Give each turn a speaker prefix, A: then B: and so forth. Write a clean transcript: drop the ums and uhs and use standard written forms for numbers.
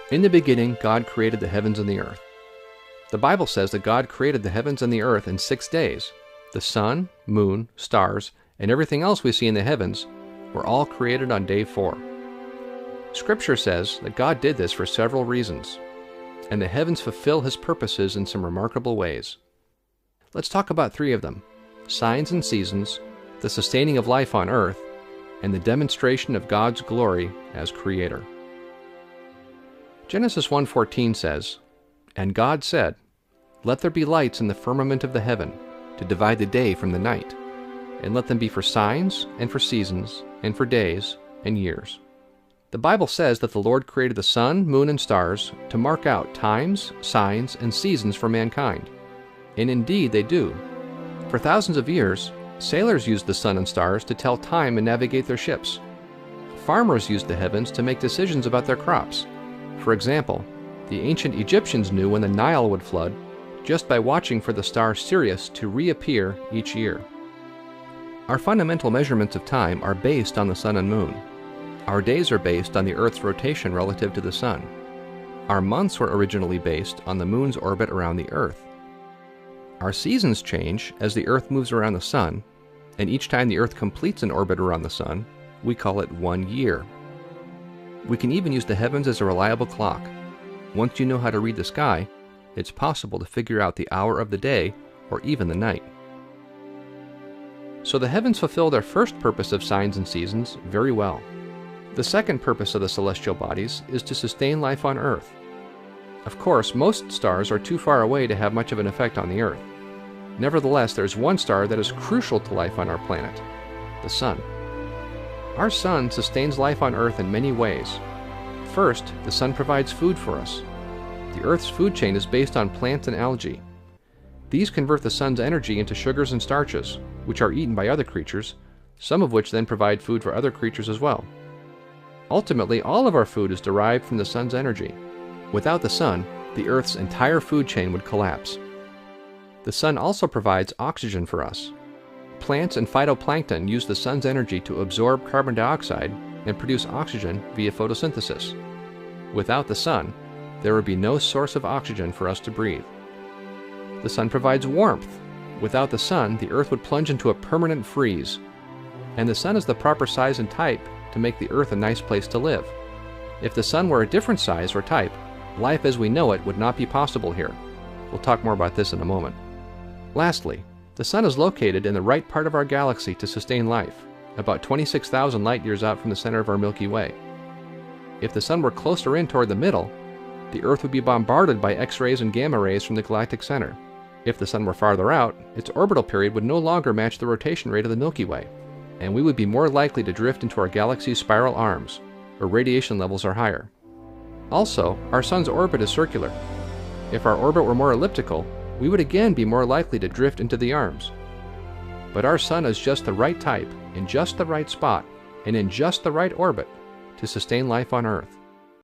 A: In the beginning, God created the heavens and the earth. The Bible says that God created the heavens and the earth in 6 days. The sun, moon, stars, and everything else we see in the heavens were all created on day 4. Scripture says that God did this for several reasons, and the heavens fulfill His purposes in some remarkable ways. Let's talk about 3 of them: signs and seasons, the sustaining of life on earth, and the demonstration of God's glory as Creator. Genesis 1:14 says, "And God said, Let there be lights in the firmament of the heaven, to divide the day from the night, and let them be for signs, and for seasons, and for days, and years." The Bible says that the Lord created the sun, moon, and stars to mark out times, signs, and seasons for mankind. And indeed they do. For thousands of years, sailors used the sun and stars to tell time and navigate their ships. Farmers used the heavens to make decisions about their crops. For example, the ancient Egyptians knew when the Nile would flood just by watching for the star Sirius to reappear each year. Our fundamental measurements of time are based on the sun and moon. Our days are based on the Earth's rotation relative to the sun. Our months were originally based on the moon's orbit around the Earth. Our seasons change as the Earth moves around the sun, and each time the Earth completes an orbit around the sun, we call it 1 year. We can even use the heavens as a reliable clock. Once you know how to read the sky, it's possible to figure out the hour of the day or even the night. So the heavens fulfill their first purpose of signs and seasons very well. The second purpose of the celestial bodies is to sustain life on Earth. Of course, most stars are too far away to have much of an effect on the Earth. Nevertheless, there's one star that is crucial to life on our planet: the Sun. Our sun sustains life on Earth in many ways. First, the sun provides food for us. The Earth's food chain is based on plants and algae. These convert the sun's energy into sugars and starches, which are eaten by other creatures, some of which then provide food for other creatures as well. Ultimately, all of our food is derived from the sun's energy. Without the sun, the Earth's entire food chain would collapse. The sun also provides oxygen for us. Plants and phytoplankton use the sun's energy to absorb carbon dioxide and produce oxygen via photosynthesis. Without the sun, there would be no source of oxygen for us to breathe. The sun provides warmth. Without the sun, the Earth would plunge into a permanent freeze. And the sun is the proper size and type to make the Earth a nice place to live. If the sun were a different size or type, life as we know it would not be possible here. We'll talk more about this in a moment. Lastly, the sun is located in the right part of our galaxy to sustain life, about 26,000 light-years out from the center of our Milky Way. If the sun were closer in toward the middle, the Earth would be bombarded by X-rays and gamma rays from the galactic center. If the sun were farther out, its orbital period would no longer match the rotation rate of the Milky Way, and we would be more likely to drift into our galaxy's spiral arms, where radiation levels are higher. Also, our sun's orbit is circular. If our orbit were more elliptical, we would again be more likely to drift into the arms. But our sun is just the right type, in just the right spot, and in just the right orbit to sustain life on Earth.